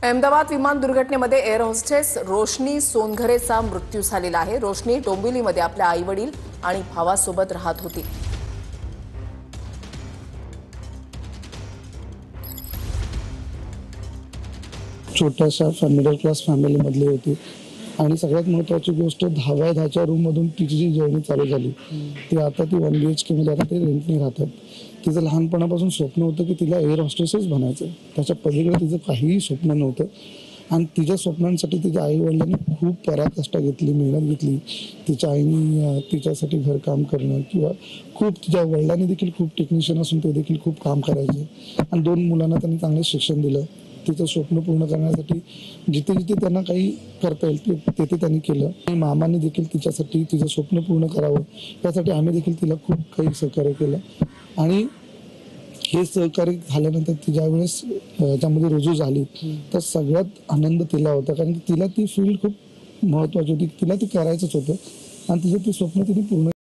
अहमदाबाद विमान दुर्घटनेमध्ये air hostess रोशनी सोनघरेचा मृत्यू झालेला आहे। रोशनी डोंबिवलीमध्ये आपल्या आईवडील आणि भावासोबत राहत होती। छोटासा मिडल क्लास फॅमिली मधली होती आणि सगळ्यात महत्त्वाची गोष्ट 10/10च्या रूम मधून तिची जी जर्नी चालू झाली ती आता ती 1 BHK मध्ये आता ते रेंटने राहतात। तिचं लहानपणापासून स्वप्न होतं की तिला एअर हॉस्टेसच बनायचं, त्याच्या पलीकडे तिचं काहीही स्वप्न नव्हतं आणि तिच्या स्वप्नांसाठी तिच्या आई वडिलांनी खूप पराकाष्ठा घेतली, मेहनत घेतली। तिच्या आईने तिच्यासाठी घरकाम करणं किंवा खूप तिच्या वडिलांनी देखील खूप टेक्निशियन असून ते देखील खूप काम करायचे आणि 2 मुलांना त्यांनी चांगले शिक्षण दिलं। तिचं स्वप्न पूर्ण करण्यासाठी जिथे जिथे त्यांना काही करता येईल तिथे त्यांनी केलं आणि मामांनी देखील तिच्यासाठी तिचं स्वप्न पूर्ण करावं यासाठी आम्ही देखील तिला खूप काही सहकार्य केलं आणि हे सहकार्य झाल्यानंतर ती ज्यावेळेस त्यामध्ये रुजू झाली तर सगळ्यात आनंद तिला होता, कारण की तिला ती फील्ड खूप महत्त्वाची होती, तिला ती करायचंच होतं आणि तिचं ते स्वप्न तिने पूर्ण